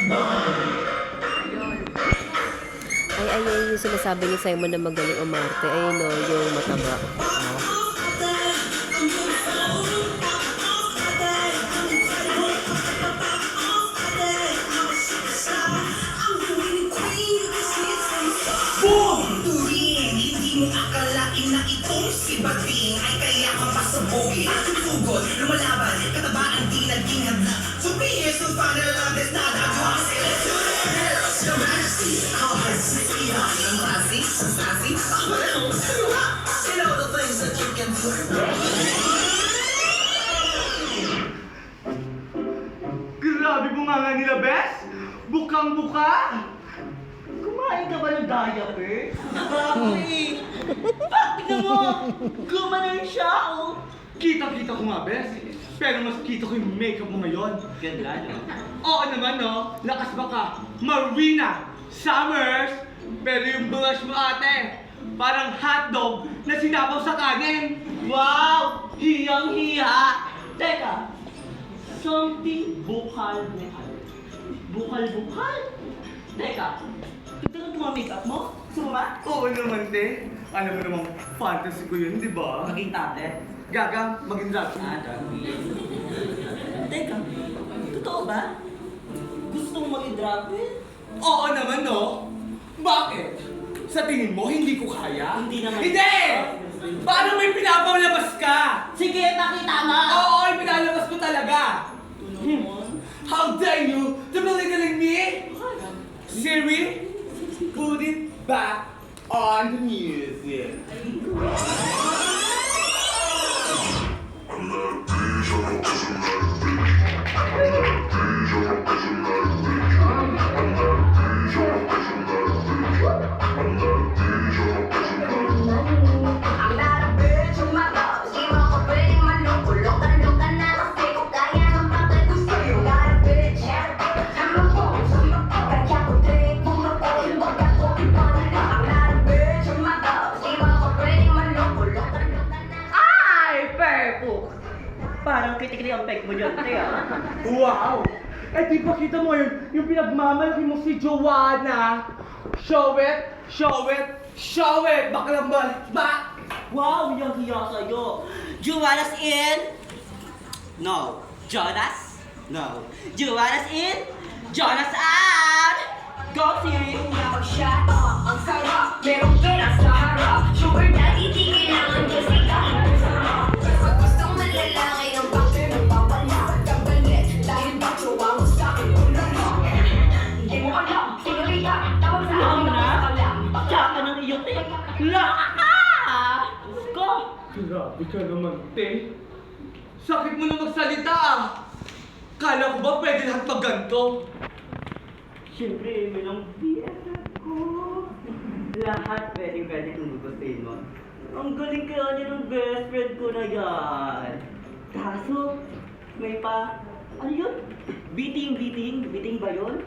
Ay, yung sinasabi ni Simon na magaling umarte. Ayun o, yung mataba. Boom! Turing, hindi mo akalain na itong si Bading ay kaya ka pasabugin. Tugod, lumalaban, katabaan di naging hadla. Sumihis, ang panalabes na dagawa sila. Your Majesty, cards, yeah, I'm classy, I'm sassy. You know the things that you can do. Grabe bunganga nila, Bes! Bukang-buka! Kumain ka ba ng diaper? Grabe! Tignan mo! Gumanon siya, oh! Kita-kita ko nga, Bes. Pero mas kita ko yung makeup mo ngayon. Ganda, no? Oo naman, no? Lakas ba ka? Marina Summers! Pero yung blush mo, ate, parang hotdog na sinabaw sa kanin. Wow! Hiyang-hiya! Teka! Something bukal-bukal. Bukal-bukal? Teka! Tignan mo ang makeup mo? Gusto mo ba? Oo naman, te. Alam mo namang fantasy ko yun, di ba? Maging tate? Gaga, maging drag queen. Teka, totoo ba? Gusto mong maging drag queen? Oo naman, no? Bakit? Sa tingin mo, hindi ko kaya? Hindi naman. Hindi! Paano may pinapalabas ka? Sige, pakita mo! Oo, ay pinalabas ko talaga! Ano naman? How dare you to belittling me? Siri, put it back on the music. I'm not a bitch with my dogs. Di mo ko pwedeng malungkot. Lokan-lokan na kasi ko kaya ng pakigusto. I'm not a bitch. I'm a boss. Kaya ko drink, bumapay, wag ako ipanila. I'm not a bitch with my dogs. Di mo ko pwedeng malungkot. Lokan-lokan na. Ay, perfect! Parang kitikli ang peg mo dyan, te, ah. Wow! Eh di ba kita mo yun, yung pinagmamalaki mo si Joanna? Show it! Show it! Show it! Baklang ba? Wow, hiyang-hiya sa'yo. Joanna's in? No. Jonas? No. Joanna's in? Jonas out! Go, Siri! Pag-shot up, ang sarap. Merong pera sa harap. Sugar daddy, di kailangan kasi kahit sarap. Pag gustong malalaki ang bakit magpapala. Kabalit, dahil ba jowa mo sa'kin kung lalo. Hindi mo alam, senorita, tawag sa Alam akin na? ang alam. Bakla ka ng iyong te! Laka! Go! Grabe ka naman, te. Sakit mo na magsalita ah. Kala ko ba pwede lahat magganto? Siyempre, may lang BFF ko. Lahat pwede kong gugustuhin mo. Ang galing kaya niya ng best friend ko na yan. Kaso, may pa, ano yun? Beating ba yun?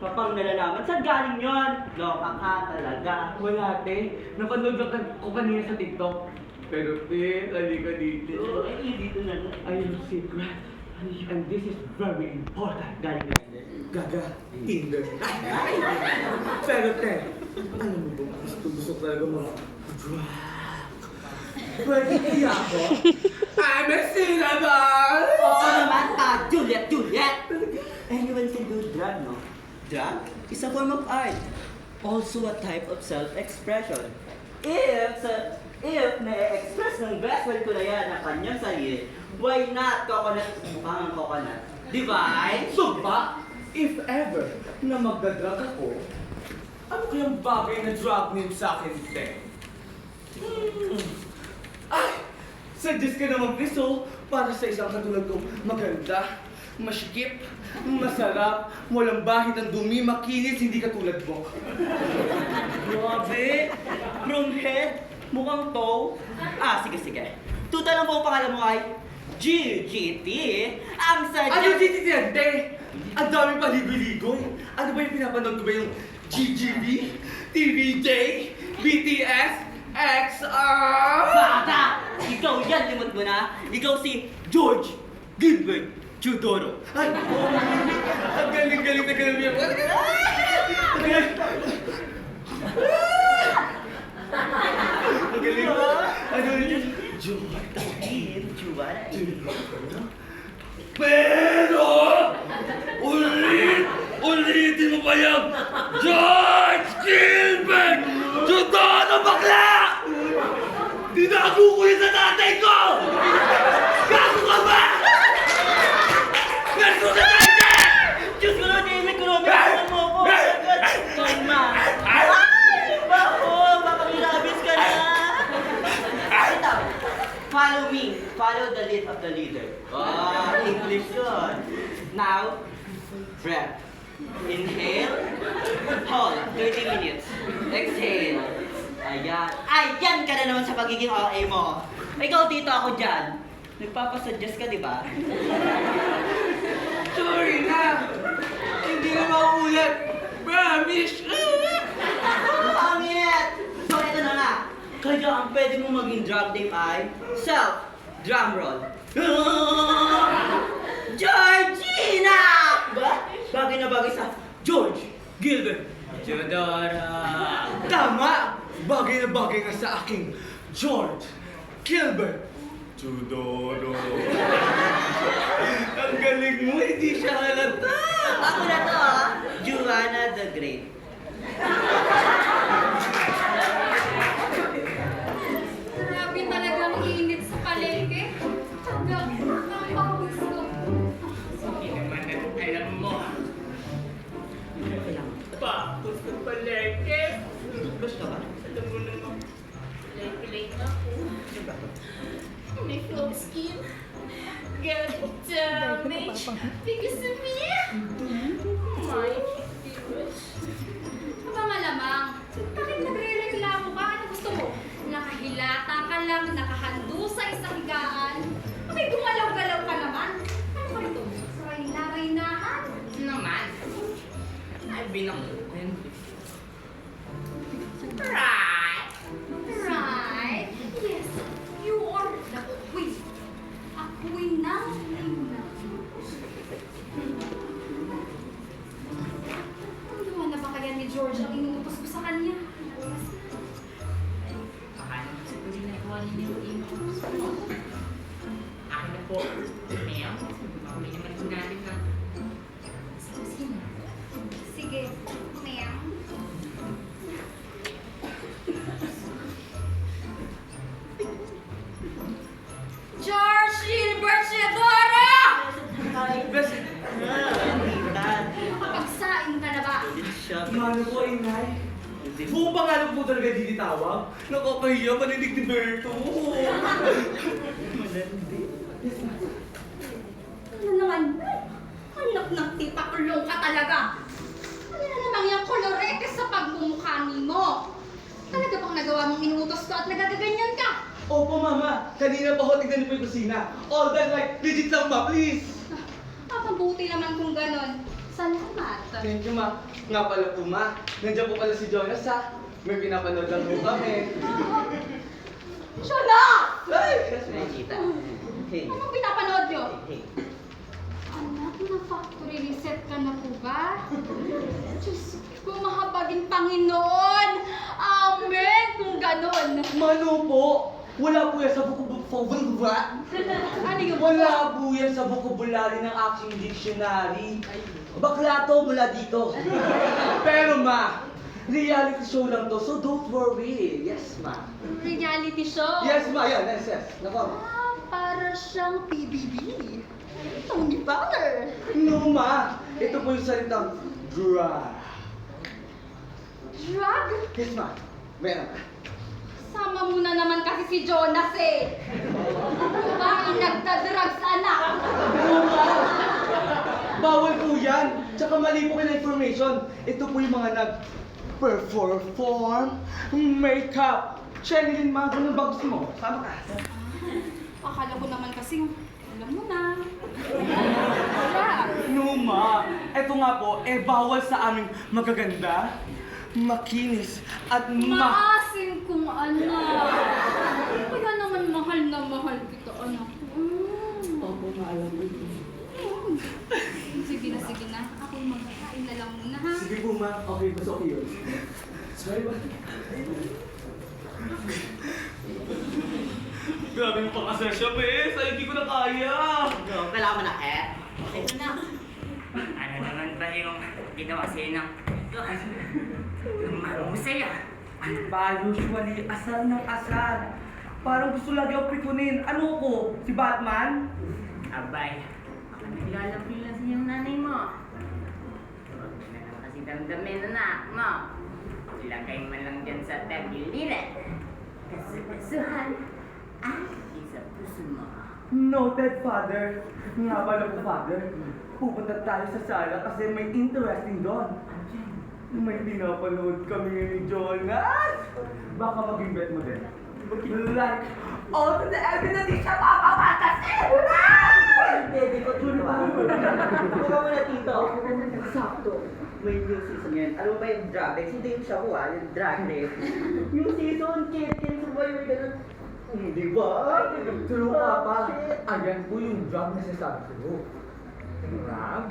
Kapag nalalaman, saan galing yun? Loka ka talaga. Wala, te. Napanood ko kanina sa TikTok. Pero, te, halika dito. Oo, dito na. I am secret. And this is very important. Galing na yan. Gaga, Tinder. Pero, te, alam mo ba, gusto talaga mga drag. Pwede kaya ako? I'm a syllable! Oo naman, Juliet! Anyone can do drag, no? Drag is a form of art. Also a type of self-expression. If na-express ng best friend ko na yan ang kanyang sarili, why not coconut mukhang coconut? Divine? So ba, if ever na magdadrag ako, ano kayang bagay na drag name sa akin, te? Ay! Suggest ka naman, please, oh, para sa isang katulad kong maganda, masikip, masarap, walang bahid ng dumi, makinis, hindi katulad mo. Grabe! From head, mukhang toe. Sige. Tutal ang buong pangalan mo ay GGT. Ang sadya... Ano GTT yan, te? Ang dami paligoy-ligoy. Ano ba yung pinapanood ko ba yung GGB, TVJ, BTS, XR? Bata! Ikaw yan, limot mo na. Ikaw si George Gilbert Chudoro. Ay, ang galing-galing na galing yan. Ang galing. Ano yun? Pero! Ulitin mo pa yan! George Gilbert! Totoo na bakla! Tinago ko yun sa tatay ko! Gago ka ba? Gago sa tatay! Diyos ko na, David, kunomen mo ko. Tama. Bako, baka mirabis ka na. Ito, follow me. Follow the lead of the leader. English yun. Now, breath. Inhale. Hold. 30 minutes. Exhale. Ayan. Ayan ka na naman sa pagiging OA mo. Ikaw dito, ako dyan. Nagpapasuggest ka, di ba? Sorry na! Hindi na mauulit! Promise! Pangit! So, ito na nga. Kaya ang pwede mong maging drum name ay self. Drum roll. Georgina! Ba? Bagay na bagay sa George Gilbert. Jodora. Tama! Bagay na bagay nga sa aking George Gilbert. Tudoro. Ang galing mo, hindi siya halata. Ako na to, Joanna the Great. Grabe talagang init sa palengke. Hanggang ang pawis ko. Alam mo. Tapos sa palengke. Gusto ba? Alam mo naman. Late na ako. May flop skin. Got damage because of me. My goodness. Aba malamang. Bakit nagre-reklamo ka? Ano gusto mo? Nakahilata ka lang, nakahandusay sa isang higaan. Abay, gumalaw-galaw ka naman. Ano ba ito? Rayna-raynahan? Naman. Ay, binangkutin. Right. Right. Yes, you are the queen. A queen ng Lina. Ano na ba kaya ni George ang inuutos ko sa kanya? Paano kasi po din nagawa ninyo yung impulse? Akin na po. Ma'am, may naman po natin na. Sige, ma'am. George Gilbert Shedora! Bes, Kapagsain ka na ba? mano po, inay. Buong pangalan po talaga dinitawag. Nakakahiya, maninig ni Berto. Ano naman? Anak ng tipakulong ka talaga. Ano na namang yung kolorete sa pagmumukha mo? Talaga bang nagawa mong inuutos ko at nagagaganyan ka? Opo, mama. Kanina pa ho, tignan niyo po yung kusina. All that like, legit lang ma, please. Mabuti naman kung ganon. Salamat. Thank you, ma. Nga pala po, ma. Nandiyan po pala si Jonas, ha. May pinapanood lang po kami. Siya na! Ay! Nakikita. Hey. Anong pinapanood nyo? Hey. Anak, na factory reset ka na po ba? Diyos ko, mahabaging Panginoon! Amen! Kung ganon. Mano po, wala po yan sa vocabulary. Ano yung Wala po yan sa vocabulary ng aking dictionary. Bakla to mula dito. Pero ma, reality show lang to, so don't worry. Yes, ma. reality show? Yes, ma. Yan, yes. Nako. Para siyang PBB. Tony Fowler. No, ma. Ito po yung salitang drug. Drug? Yes, ma. Meron ka. Sama mo na naman kasi si Jonas eh. Bakit nagda-drugs, anak? Bawal po yan. Tsaka mali po kayo na information. Ito po yung mga nag-perform makeup. Channeling mga ganun ba gusto mo? Sama ka. Akala ko naman kasi, alam mo na. Drug. No, ma. Ito nga po, bawal sa aming magaganda, makinis, at Maasim kong anak. Kaya naman mahal na mahal kita, anak. Opo, maalam ko. Sige na. Ako magkakain na lang muna, ha? Sige po, ma. Okay, gusto ko yun. Sorry, ma. Grabe yung pakasal siya, bes. Ay, hindi ko na kaya. Kailangan mo na, eh? Ito na. Ano naman ba yung ginawa sa'yo ng mahusay ah? Ano ba? Usually, asal ng asal. Parang gusto lagi ako prikunin. Ano ko? Si Batman? Abay, ako naglalapin lang sa iyong nanay mo. Huwag mo na lang kasi damdamin anak mo. Ilagay mo lang dyan sa tagiliran. Kasu-kasuhan ay isa puso mo. Noted, Father. Nga pala po, Father. Pupunta tayo sa sala kasi may interesting doon. May pinapanood kami ni Jonas. Baka maging bet mo din. Like, all to the evidence, di siya mapapatasin! Baby ko, tito ah. Buka mo na, tito. Sakto. May new season yan. Ano ba yung drag race? Hindi yung show ah, yung drag race. Yung season, kid sa boy, may ganun. Hindi ba? True, Papa. Ayan po yung job na sinasabi ko. Drag?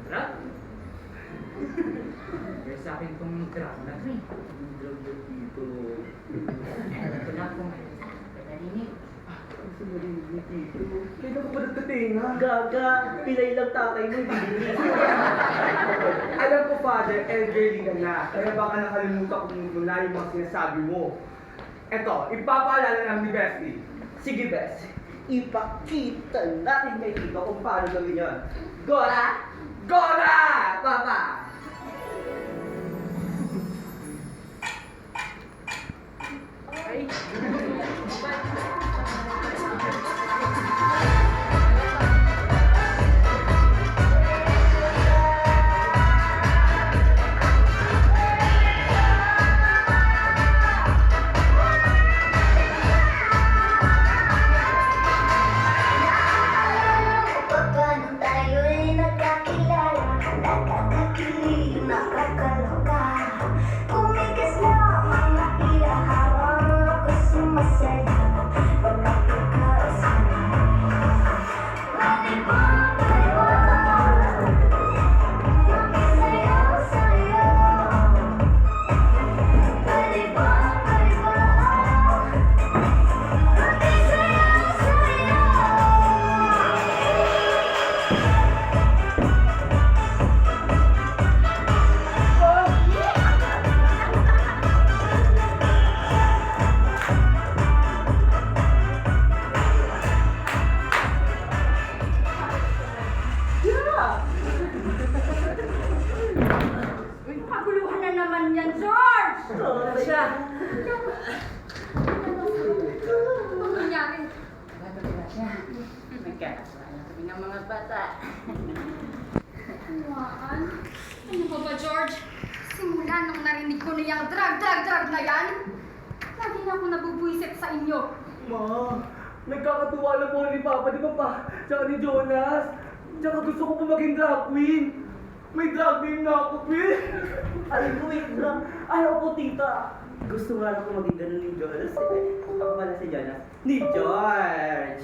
Drag? Kaya sa akin kung drag na rin. Yung drag na dito. Ito na kung katalinig. Gusto mo rin ni Tito. Kaya ko pa nagtatinga. Gaga, pilay lang tatay mo, hindi. Alam ko, Father, elderly ka na. Kaya baka nakalimutan kung na yung mga sinasabi mo. Eto, ipapaalala namin ni Bestie. Sige, Bes. Ipakita natin kay Tito kung paano gawin yun. Gora! Gora! Papa! Pagka nang tayo'y nagkakilala, nakakakilig, nakakaloka. Kumikas na mga ila habang ako sumasaya. Pagkakasama, pwede ba, makisayaw sa'yo? Pwede ba, makisayaw sa'yo? Kaguluhan na naman yan, George! Siya. Ano nangyari? Nagkakasala kami ng mga bata. Tuwaan? Ano ka ba, George? Simula nung narinig ko na yung drag na yan, lagi na ako nabubuisit sa inyo. Ma, nagkakatuwa lang po ni Papa, di ba pa? Tsaka ni Jonas. Tsaka gusto ko po maging drag queen. May drag name na ako, Queen. Ay, wait lang. Ayaw ko, tita. Gusto nga lang ko maging ganun ni Jonas. Ako pala si Jonas. Ni George.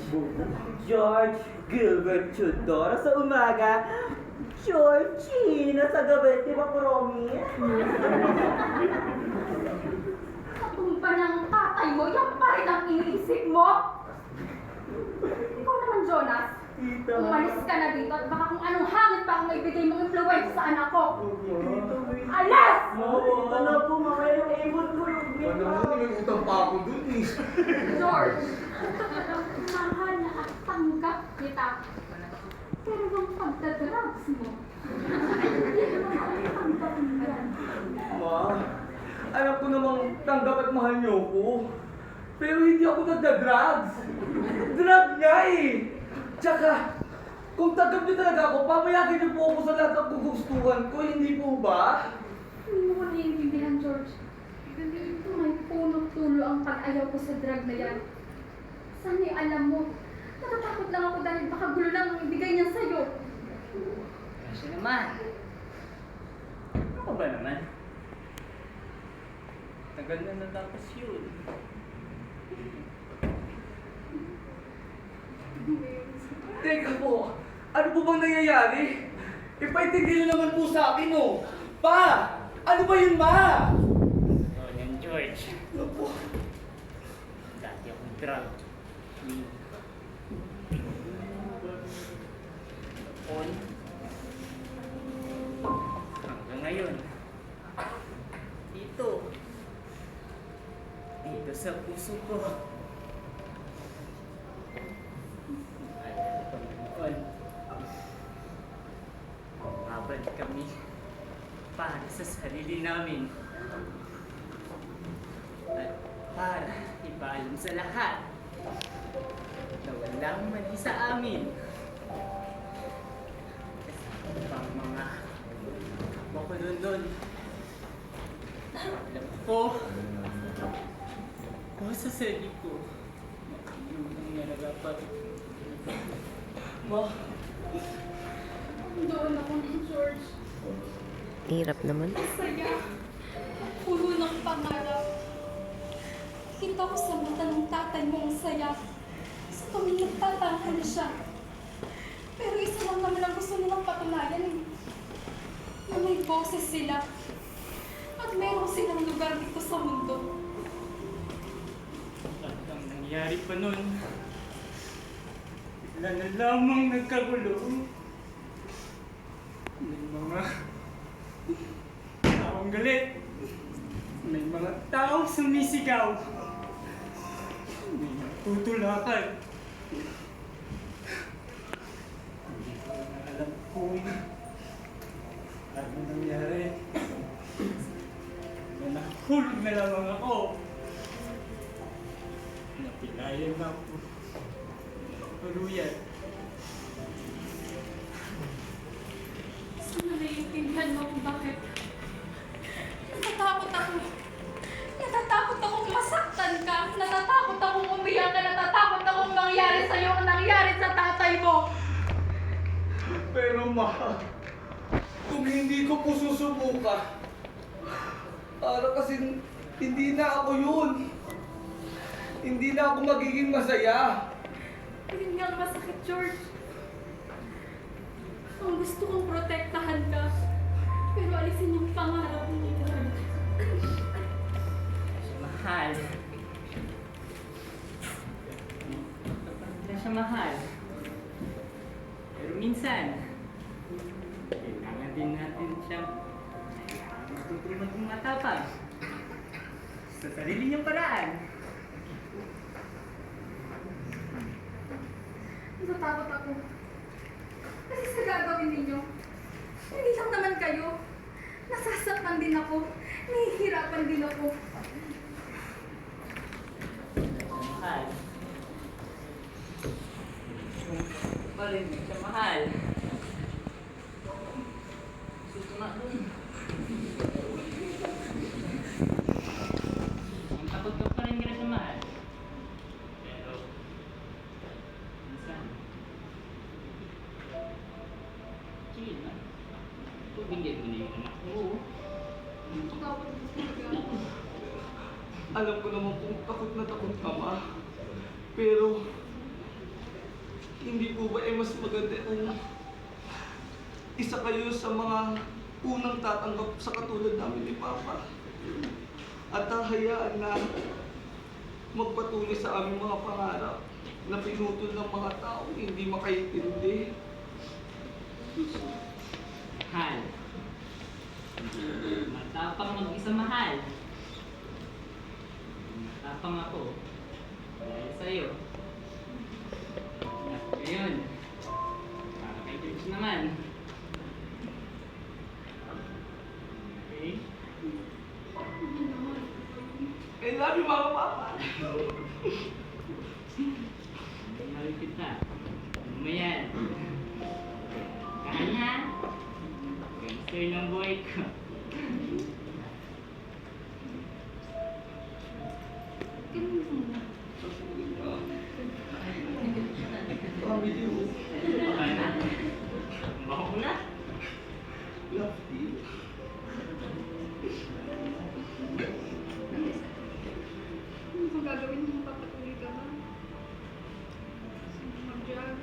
George Gilbert Tudor sa umaga. Georgina sa gabi. Di ba, Promi? Katumpa ng tatay mo, yan pa rin ang iniisip mo? Ikaw naman, Jonas. Tita. Umalis ka na dito at baka kung anong hangit pa ang maibigay mong influence sa anak ko. Tita, wait. Alas! Tita na po, mamaya yung ibon ko. Ano mo, may utang pa ako dun eh. George, mahal na at tanggap kita. Pero yung pagdadrugs mo, hindi mo tanggap yan. Ma, alam ko namang tanggap at mahal niyo ko. Pero hindi ako nagda-drugs. Drug nga eh. Tsaka, kung tanggap niyo talaga ako, papayagan niyo po ako sa lahat ng gugustuhan ko, hindi po ba? Hindi mo ko naiintindihan, George. May punong tulo ang pag-ayaw ko sa drug na yan. Sana'y alam mo, natatakot lang ako dahil baka gulo lang ang ibigay niya sa'yo. Kasi naman. Ano ba naman? Tagal na natapos yun. Teka po, ano po bang nangyayari? Ipaintindi niyo naman po sa akin, oh. Pa! Ano ba yun, ma? Oh, yan, George. Ano po? Dati akong drug. On. Hanggang ngayon. Dito. Dito sa puso ko. Alala ko noon. Babalik kami para sa sarili namin. At para ipaalam sa lahat na walang mali sa amin. Pang mga kapwa ko doon. Alam ko sa sarili ko yung nangyarapat. Ma, Doon ako ng George. Hirap naman. Saya. Puro ng pangarap. Kita ko sa mata ng tatay mo ang saya. Sa tuwing nagtatanghal siya. Pero isa lang naman ang gusto nilang patunayan eh. Na may boses sila. At meron silang lugar dito sa mundo. At ang nangyari pa nun, bigla na lamang nagkagulo. May mga taong galit. May mga taong sumisigaw. May natutulakan. Hindi ko na alam kung ano nangyari. Nahulog na lamang ako. Napilayan na ako. Tuluyan. Sana naiintindihan mo kung bakit. Natatakot ako. Natatakot akong masaktan ka. Natatakot akong umiyak ka. Natatakot akong mangyari sa'yo ang nangyari sa tatay mo. pero ma, kung hindi ko po susubukan, para kasi hindi na ako yun. Hindi na ako magiging masaya. Yun nga ang masakit, George. Ang gusto kong protektahan ka. Pero alisin yung pangarap mo. Mahal. Hindi na siya mahal. Pero minsan, kailangan din natin siyang matutulong maging matapang sa sarili niyang paraan. Natatakot ako. Kasi sa gagawin ninyo, hindi lang naman kayo. Nasasaktan din ako. Nahihirapan din ako. Mahal. Pa rin hindi siya mahal. Susuna doon. Ang takot ka pa rin hindi na siya mahal. Pero, minsan, sige na. Pabigyan mo na yung anak mo. Dapat talaga. Alam ko naman kung takot na takot ka, ma. Pero, hindi po ba mas maganda kung isa kayo sa mga unang tatanggap sa katulad namin ni Papa? At hayaan na magpatuloy sa aming mga pangarap na pinutol ng mga taong hindi makaintindi. Mahal. Matapang mag-isa mahal. Matapang ako. Dahil sa'yo. At ngayon, para kay George naman. Okay? I love you, Mama Papa! Mahal kita. Ano mo yan? Kanya? Gangster ng buhay ko. Family mo. Ano? Bako na? Love you. Ano gagawin mo? Papatuloy ka ba? Mag-drug?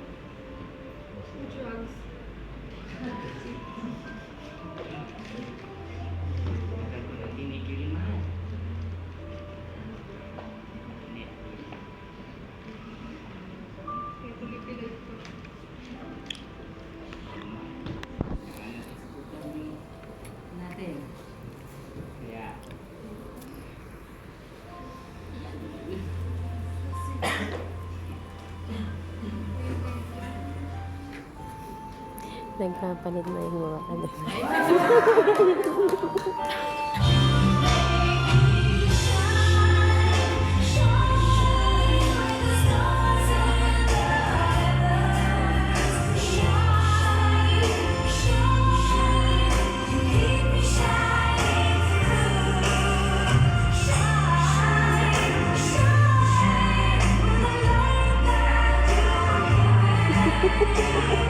Nagpapalit na yung mga ano. Shine, shine,